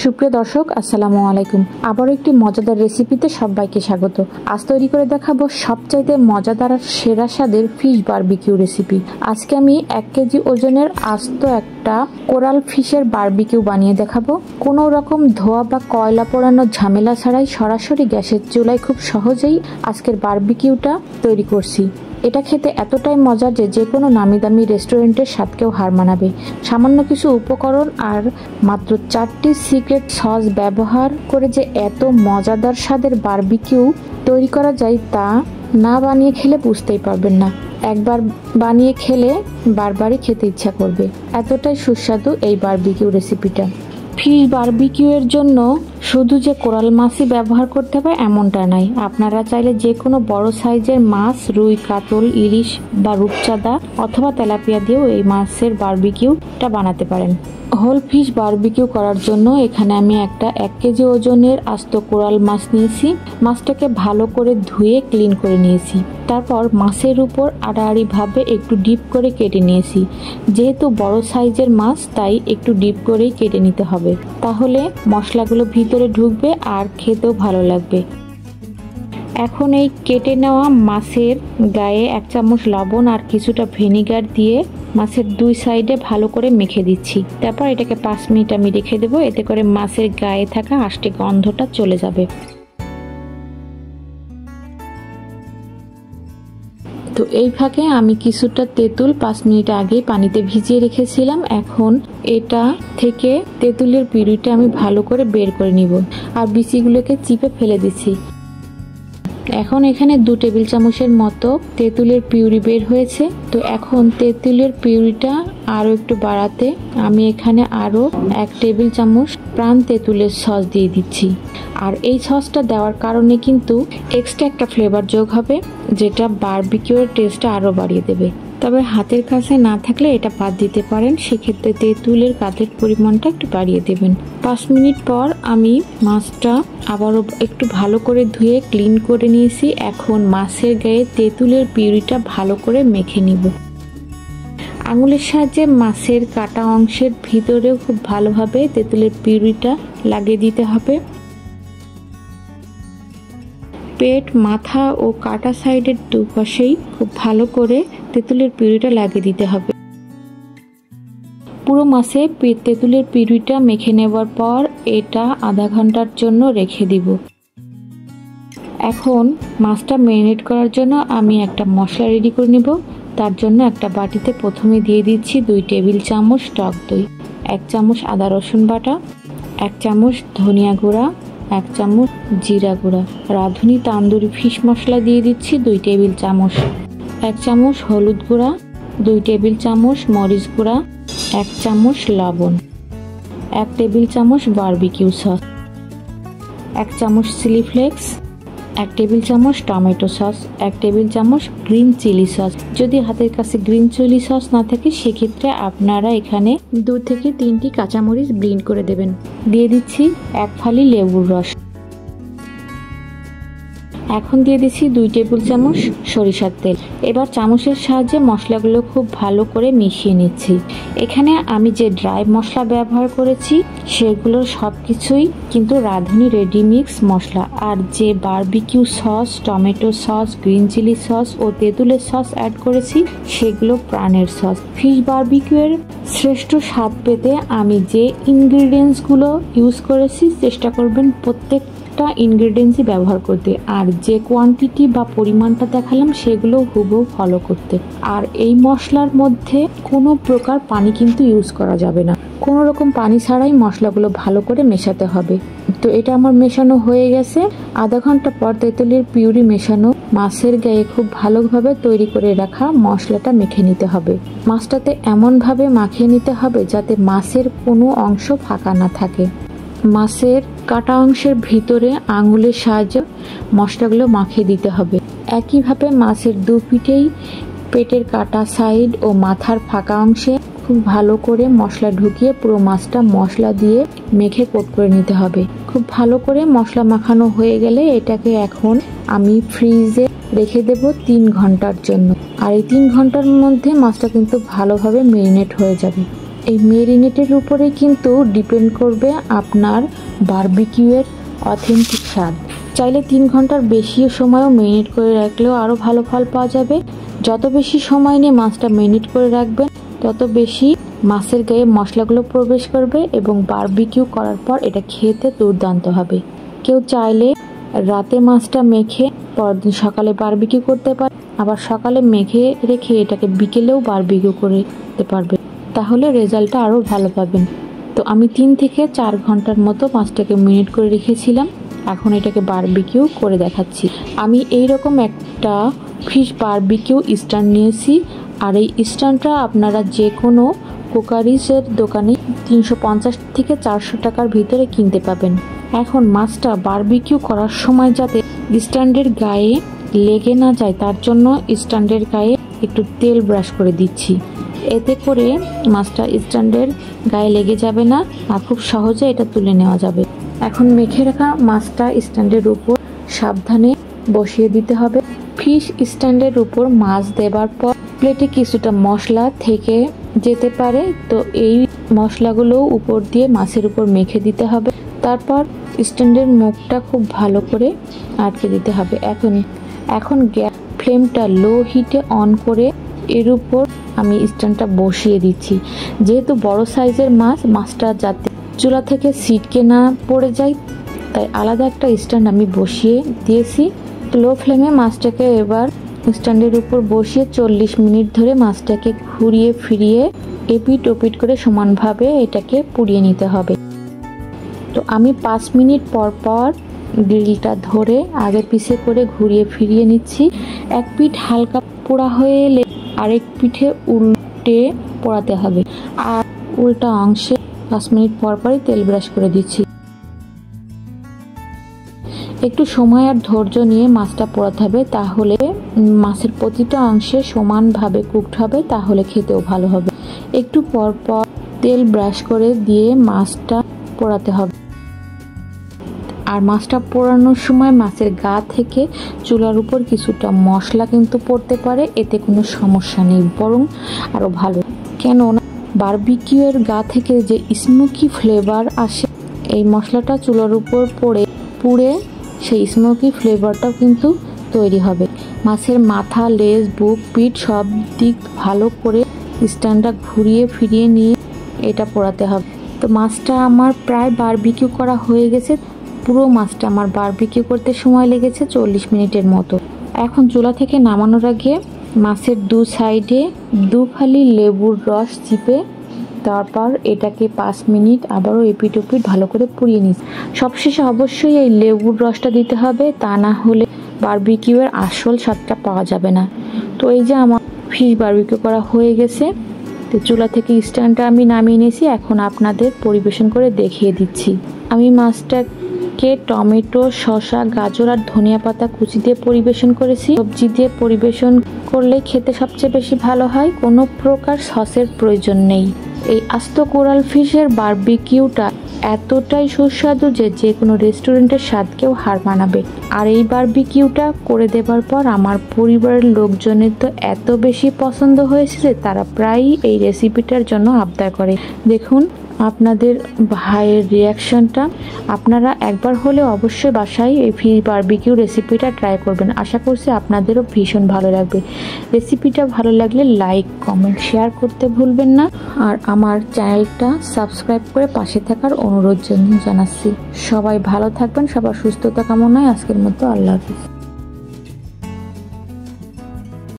সুপ্রিয় দর্শক, আসসালামু আলাইকুম। আবার একটি মজাদার রেসিপিতে সবাইকে স্বাগত। আজ তৈরি করে দেখাবো সবচাইতে মজাদার আর সেরা স্বাদের ফিশ বারবিকিউ রেসিপি। আজকে আমি 1 কেজি ওজনের আস্ত একটা কোরাল ফিশের বারবিকিউ বানিয়ে দেখাবো। কোনো রকম ধোয়া বা কয়লা পোড়ানোর ঝামেলা ছাড়াই সরাসরি গ্যাসের চুলায় খুব সহজেই আজকের বারবিকিউটা তৈরি করছি। এটা খেতে এতটাই মজার যে কোনো নামি দামি রেস্টুরেন্টের স্বাদকেও হার মানাবে। সামান্য কিছু উপকরণ আর মাত্র 4টি সিক্রেট সস ব্যবহার করে যে এত মজাদার স্বাদের বারবিকিউ তৈরি করা যায় তা না বানিয়ে খেলে বুঝতেই পারবেন না। একবার বানিয়ে খেলে বারবারই খেতে ইচ্ছা করবে, এতটাই সুস্বাদু এই বারবিকিউ রেসিপিটা। ফিশ বারবিকিউ এর জন্য শুধু যে কোরাল মাছই ব্যবহার করতে হবে এমনটা নাই। আপনারা চাইলে যে কোনো বড় সাইজের মাছ, রুই, কাতল, ইলিশ বা রূপচাঁদা অথবা তেলাপিয়া দিয়েও এই মাছের বারবিকিউটা বানাতে পারেন। হোল ফিশ বারবিকিউ করার জন্য এখানে আমি একটা 1 কেজি ওজনের আস্ত কোরাল মাছ নিয়েছি। মাছটাকে ভালো করে ধুয়ে ক্লিন করে নিয়েছি। তারপর মাছের উপর আড়াআড়ি ভাবে একটু ডিপ করে কেটে নিয়েছি। যেহেতু বড় সাইজের মাছ তাই একটু ডিপ করেই কেটে নিতে হবে, তাহলে মশলাগুলো ভিতরে ঢুকবে আর খেতেও ভালো লাগবে। এখন এই কেটে নেওয়া মাছের গায়ে 1 চামচ লবণ আর কিছুটা ভিনেগার দিয়ে মাছের 2 সাইডে ভালো করে মেখে দিচ্ছি। তারপর এটাকে 5 মিনিট আমি রেখে দেবো, এতে করে মাছের গায়ে থাকা আষ্টে গন্ধটা চলে যাবে। তো এই ফাঁকে আমি কিছুটা তেঁতুল 5 মিনিট আগে পানিতে ভিজিয়ে রেখেছিলাম। এখন এটা থেকে তেঁতুলের পিউরিটা আমি ভালো করে বের করে নিব আর বিচিগুলোকে চিপে ফেলে দিচ্ছি। এখন এখানে 2 টেবিল চামচের মতো তেঁতুলের পিউরি বের হয়েছে। তো এখন তেঁতুলের পিউরিটা আরও একটু বাড়াতে আমি এখানে আরও 1 টেবিল চামচ প্রাণ তেঁতুলের সস দিয়ে দিচ্ছি। আর এই সসটা দেওয়ার কারণে কিন্তু এক্সট্রা একটা ফ্লেভার যোগ হবে, যেটা বারবিকিউয়ের টেস্টটা আরও বাড়িয়ে দেবে। তবে হাতের কাছে না থাকলে এটা বাদ দিতে পারেন, সেক্ষেত্রে তেঁতুলের কাঠের পরিমাণটা একটু বাড়িয়ে দেবেন। 5 মিনিট পর আমি মাছটা আবারও একটু ভালো করে ধুয়ে ক্লিন করে নিয়েছি। এখন মাছের গায়ে তেঁতুলের পিউরিটা ভালো করে মেখে নিব। আঙুলের সাহায্যে মাছের কাটা অংশের ভিতরেও খুব ভালোভাবে তেঁতুলের পিউরিটা লাগিয়ে দিতে হবে। পেট, মাথা ও কাটা সাইডের দুপাশেই খুব ভালো করে তেঁতুলের পিউরিটা লাগিয়ে দিতে হবে। পুরো মাছে তেঁতুলের পিউরিটা মেখে নেওয়ার পর এটা আধা ঘন্টার জন্য রেখে দিব। এখন মাছটা ম্যারিনেট করার জন্য আমি একটা মশলা রেডি করে নিব। তার জন্য একটা বাটিতে প্রথমে দিয়ে দিচ্ছি 2 টেবিল চামচ টক দই, 1 চামচ আদা রসুন বাটা, 1 চামচ ধনিয়া গুঁড়া, 1 চামচ জিরা গুঁড়া, রাঁধুনি তান্দুরি ফিশ মশলা দিয়ে দিচ্ছি 2 টেবিল চামচ, 1 চামচ হলুদ গুঁড়া, 2 টেবিল চামচ মরিচ গুঁড়া, 1 চামচ লবণ, 1 টেবিল চামচ বারবিকিউ সস, 1 চামচ চিলি ফ্লেক্স, 1 টেবিল চামচ টমেটো সস, 1 টেবিল চামচ গ্রিন চিলি সস। যদি হাতের কাছে গ্রিন চিলি সস না থাকে সেক্ষেত্রে আপনারা এখানে 2 থেকে 3টি কাঁচামরিচ ব্লেন্ড করে দেবেন। দিয়ে দিচ্ছি 1 ফালি লেবুর রস। এখন দিয়ে দিচ্ছি 2 টেবিল চামচ সরিষার তেল। এবার চামচের সাহায্যে মশলাগুলো খুব ভালো করে মিশিয়ে নিচ্ছি। এখানে আমি যে ড্রাই মশলা ব্যবহার করেছি সেগুলোর সবকিছুই কিন্তু রাঁধুনি রেডি মিক্স মশলা। আর যে barbecue sauce, tomato sauce, green chilli sauce ও তেঁতুলের সস অ্যাড করেছি সেগুলো প্রাণের সস। ফিশ বারবিকিউ এর শ্রেষ্ঠ স্বাদ পেতে আমি যে ইনগ্রিডিয়েন্টসগুলো ইউজ করেছি চেষ্টা করবেন প্রত্যেকটা ইনগ্রিডিয়েন্টসই ব্যবহার করতে, আর যে কোয়ান্টিটি বা পরিমাণটা দেখালাম সেগুলো হুবহু ফলো করতে। আর এই মশলার মধ্যে কোনো প্রকার পানি কিন্তু ইউজ করা যাবে না, কোনো রকম পানি ছাড়াই মশলাগুলো ভালো করে মেশাতে হবে। তো এটা আমার মেশানো হয়ে গেছে। আধা ঘন্টা পর তেঁতুলের পিউরি মেশানো মাছের গায়ে খুব ভালোভাবে তৈরি করে রাখা মশলাটা মেখে নিতে হবে। মাছটাতে এমনভাবে মাখিয়ে নিতে হবে যাতে মাছের কোনো অংশ ফাঁকা না থাকে। মাছের কাটা অংশের ভিতরে আঙুলের সাহায্যে মশলাগুলো মাখিয়ে দিতে হবে। একইভাবে মাছের 2 পিঠেই পেটের কাটা সাইড ও মাথার ফাঁকা অংশে খুব ভালো করে মশলা ঢুকিয়ে পুরো মাছটা মশলা দিয়ে মেখে কোট করে নিতে হবে। খুব ভালো করে মশলা মাখানো হয়ে গেলে এটাকে এখন আমি ফ্রিজে রেখে দেব 3 ঘন্টার জন্য। আর এই 3 ঘন্টার মধ্যে মাছটা কিন্তু ভালোভাবে ম্যারিনেট হয়ে যাবে। এই মেরিনেটের উপরে কিন্তু ডিপেন্ড করবে আপনার বারবিকিউয়ের অথেন্টিক স্বাদ। চাইলে 3 ঘন্টার বেশি সময়ও মেরিনেট করে রাখলেও আরও ভালো ফল পাওয়া যাবে। যত বেশি সময় নিয়ে মাছটা মেরিনেট করে রাখবেন তত বেশি মাছের গায়ে মশলাগুলো প্রবেশ করবে এবং বারবিকিউ করার পর এটা খেতে দুর্দান্ত হবে। কেউ চাইলে রাতে মাছটা মেখে পরদিন সকালে বারবিকিউ করতে পারে, আবার সকালে মেখে রেখে এটাকে বিকেলেও বারবিকিউ করতে পারবে, তাহলে রেজাল্টটা আরও ভালো পাবেন। তো আমি 3 থেকে 4 ঘন্টার মতো মাছটাকে মেরিনেট করে রেখেছিলাম, এখন এটাকে বারবিকিউ করে দেখাচ্ছি। আমি এইরকম একটা ফিশ বারবিকিউ স্ট্যান্ড নিয়েছি, আর এই স্ট্যান্ডটা আপনারা যে কোনো কুকারিজের দোকানে 350 থেকে 400 টাকার ভিতরে কিনতে পাবেন। এখন মাছটা বারবিকিউ করার সময় যাতে স্ট্যান্ডের গায়ে লেগে না যায় তার জন্য স্ট্যান্ডের গায়ে একটু তেল ব্রাশ করে দিচ্ছি। এতে করে মাছটা স্ট্যান্ডের গায়ে লেগে যাবে না আর খুব সহজে এটা তুলে নেওয়া যাবে। এখন মেখে রাখা মাছটা স্ট্যান্ডের উপর সাবধানে বসিয়ে দিতে হবে। ফিশ স্ট্যান্ডের উপর মাছ দেবার পর প্লেটে কিছুটা মশলা থেকে যেতে পারে, তো এই মশলাগুলো উপর দিয়ে মাছের উপর মেখে দিতে হবে। তারপর স্ট্যান্ডের মুখটা খুব ভালো করে আটকে দিতে হবে। এখন গ্যাস ফ্লেমটা লো হিটে অন করে এর উপর আমি স্ট্যান্ডটা বসিয়ে দিচ্ছি। যেহেতু বড় সাইজের মাছটা যাতে চুলা থেকে ছিটকে না পড়ে যায়, তাই আলাদা একটা স্ট্যান্ড আমি বসিয়ে দিয়েছি। লো ফ্লেমে মাছটাকে এবার স্ট্যান্ডের উপর বসিয়ে 40 মিনিট ধরে মাছটাকে ঘুরিয়ে ফিরিয়ে এপিট ওপিট করে সমানভাবে এটাকে পুড়িয়ে নিতে হবে। তো আমি 5 মিনিট পর পর গ্রিলটা ধরে আগে পিছে করে ঘুরিয়ে ফিরিয়ে নিচ্ছি। এক পিঠ হালকা পোড়া হয়ে এলে আরেক পিঠে উল্টে পোড়াতে হবে, আর উল্টা অংশে 5 মিনিট পর পরই তেল ব্রাশ করে দিচ্ছি। একটু সময় আর ধৈর্য নিয়ে মাছটা পোড়াতে হবে, তাহলে মাছের প্রতিটা অংশে সমানভাবে কুকড হবে, তাহলে খেতেও ভালো হবে। একটু পর পর তেল ব্রাশ করে দিয়ে মাছটা পোড়াতে হবে। আর মাছটা পোড়ানোর সময় মাছের গা থেকে চুলার উপর কিছুটা মশলা কিন্তু পড়তে পারে, এতে কোনো সমস্যা নেই, বরং আরও ভালো। কেননা বারবিকিউয়ের গা থেকে যে স্মোকি ফ্লেভার আসে, এই মশলাটা চুলার উপর পুড়ে সেই স্মোকি ফ্লেভারটাও কিন্তু তৈরি হবে। মাছের মাথা, লেজ, বুক, পিঠ সব দিক ভালো করে স্ট্যান্ডটা ঘুরিয়ে ফিরিয়ে নিয়ে এটা পোড়াতে হবে। তো মাছটা আমার প্রায় বারবিকিউ করা হয়ে গেছে। পুরো মাছটা আমার বারবিকিউ করতে সময় লেগেছে 40 মিনিটের মতো। এখন চুলা থেকে নামানোর আগে মাছের 2 সাইডে 2 ফালি লেবুর রস চিপে তারপর এটাকে 5 মিনিট আবারও এপিট ওপিট ভালো করে পুড়িয়ে নিচ্ছি। সবশেষে অবশ্যই এই লেবুর রসটা দিতে হবে, তা না হলে বারবিকিউয়ের আসল স্বাদটা পাওয়া যাবে না। তো এই যে আমার ফিশ বারবিকিউ করা হয়ে গেছে, তো চুলা থেকে স্ট্যান্ডটা আমি নামিয়ে নিয়েছি। এখন আপনাদের পরিবেশন করে দেখিয়ে দিচ্ছি। আমি মাছটাকে টমেটো, শসা, গাজর আর ধনিয়া পাতা কুচি দিয়ে পরিবেশন করেছি। সবজি দিয়ে পরিবেশন করলে খেতে সবচেয়ে বেশি ভালো হয়, কোনো প্রকার সসের প্রয়োজন নেই। এই আস্ত কোরাল ফিশের বারবিকিউটা এতটাই সুস্বাদু যে কোনো রেস্টুরেন্টের স্বাদকেও হার মানাবে। আর এই বারবিকিউটা করে দেবার পর আমার পরিবারের লোকজনের তো এত বেশি পছন্দ হয়েছে যে তারা প্রায়ই এই রেসিপিটার জন্য আবদার করে। দেখুন আপনাদের ভাইয়ের রিয়াকশনটা। আপনারা একবার হলে অবশ্যই বাসায় এই ফিশ বারবিকিউ রেসিপিটা ট্রাই করবেন। আশা করছি আপনাদেরও ভীষণ ভালো লাগবে। রেসিপিটা ভালো লাগলে লাইক, কমেন্ট, শেয়ার করতে ভুলবেন না। আর আমার চ্যানেলটা সাবস্ক্রাইব করে পাশে থাকার অনুরোধ জানাচ্ছি। সবাই ভালো থাকবেন, সবার সুস্থতা কামনায় আজকের মতো আল্লাহ হাফিজ।